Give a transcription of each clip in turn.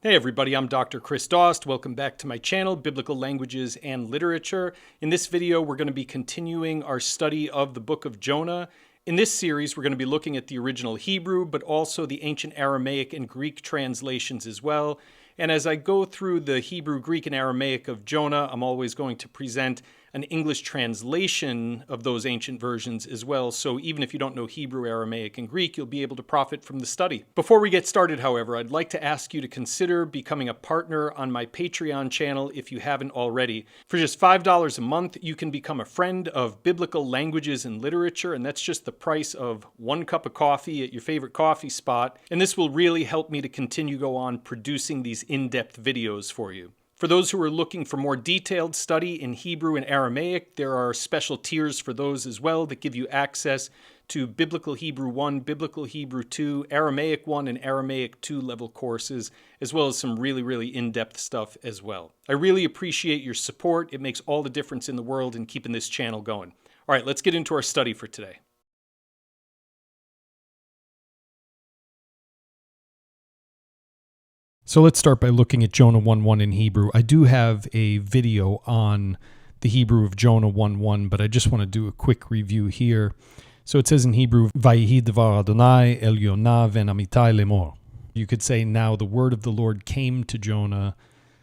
Hey everybody, I'm Dr. Chris Dost. Welcome back to my channel, Biblical Languages and Literature. In this video, we're going to be continuing our study of the book of Jonah. In this series, we're going to be looking at the original Hebrew, but also the ancient Aramaic and Greek translations as well. And as I go through the Hebrew, Greek, and Aramaic of Jonah, I'm always going to present an English translation of those ancient versions as well. So even if you don't know Hebrew, Aramaic, and Greek, you'll be able to profit from the study. Before we get started, however, I'd like to ask you to consider becoming a partner on my Patreon channel if you haven't already. For just $5 a month, you can become a friend of Biblical Languages and Literature, and that's just the price of one cup of coffee at your favorite coffee spot. And this will really help me to continue go on producing these in-depth videos for you. For those who are looking for more detailed study in Hebrew and Aramaic, there are special tiers for those as well that give you access to Biblical Hebrew 1, Biblical Hebrew 2, Aramaic 1, and Aramaic 2 level courses, as well as some really in-depth stuff as well. I really appreciate your support. It makes all the difference in the world in keeping this channel going. All right, let's get into our study for today. So let's start by looking at Jonah 1:1 in Hebrew. I do have a video on the Hebrew of Jonah 1:1, but I just want to do a quick review here. So it says in Hebrew, Vayihi devar Adonai el Yonah ben Amittai lemor. You could say, now the word of the Lord came to Jonah,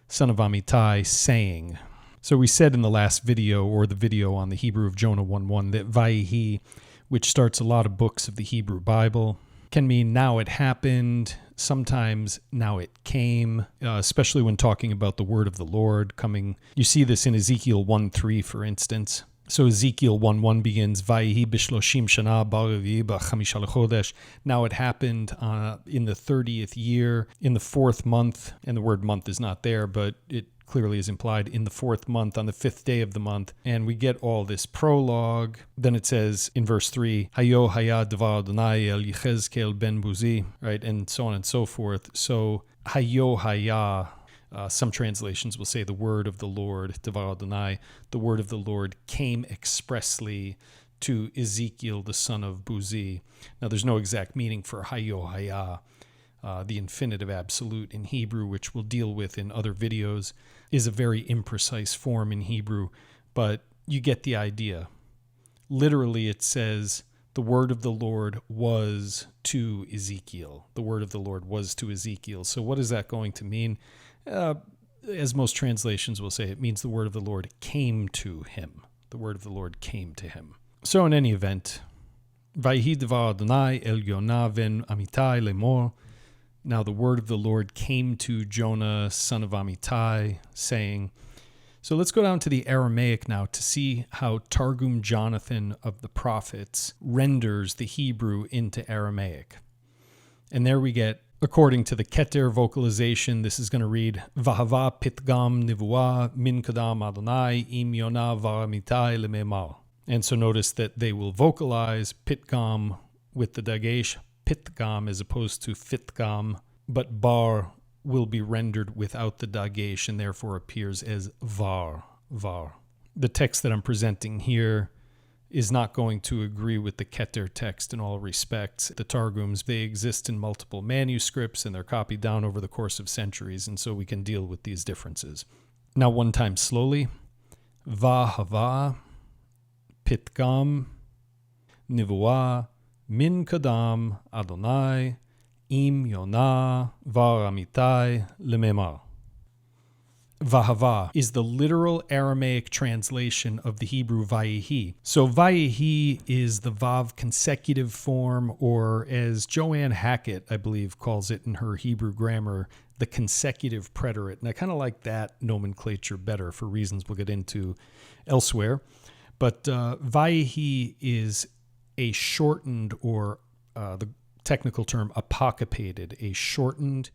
son of Amittai, saying. So we said in the last video, or the video on the Hebrew of Jonah 1:1, that Vayihi, which starts a lot of books of the Hebrew Bible, can mean now it happened, sometimes now it came, especially when talking about the word of the Lord coming. You see this in Ezekiel 1:3, for instance. So Ezekiel 1:1 begins, Vayihi b'shloshim shana ba'revi'i b'chamisha lechodesh. Now it happened in the 30th year, in the 4th month, and the word month is not there, but it clearly is implied, in the 4th month, on the 5th day of the month. And we get all this prologue. Then it says in verse 3, Hayo haya devar Adonai el Yechezkel ben Buzi, right? And so on and so forth. So Hayo haya, some translations will say the word of the Lord, devar Adonai, the word of the Lord came expressly to Ezekiel, the son of Buzi. Now there's no exact meaning for Hayo haya. The infinitive absolute in Hebrew, which we'll deal with in other videos, is a very imprecise form in Hebrew, but you get the idea. Literally, it says, the word of the Lord was to Ezekiel. The word of the Lord was to Ezekiel. So what is that going to mean? As most translations will say, it means the word of the Lord came to him. The word of the Lord came to him. So in any event, Vayihi devar Adonai el Yonah ben Amittai lemor. Now the word of the Lord came to Jonah, son of Amittai, saying. So let's go down to the Aramaic now to see how Targum Jonathan of the prophets renders the Hebrew into Aramaic. And there we get, according to the Keter vocalization, this is going to read, Vahava pitgam nivuah min kadam Adonai im Yonah var Amittai lememar. And so notice that they will vocalize pitgam with the dagesh, pitgam as opposed to fitgam, but bar will be rendered without the dagesh and therefore appears as var. The text that I'm presenting here is not going to agree with the Keter text in all respects. The Targums, they exist in multiple manuscripts and they're copied down over the course of centuries, and so we can deal with these differences. Now one time slowly. Vahava, pitgam, nivuah, min kadam Adonai im Yonah var Amittai lememar. Vahava is the literal Aramaic translation of the Hebrew Vayihi. So Vayihi is the Vav consecutive form, or as Joanne Hackett, I believe, calls it in her Hebrew grammar, the consecutive preterite. And I kind of like that nomenclature better for reasons we'll get into elsewhere. But Vayihi is a shortened, or the technical term, apocopated, a shortened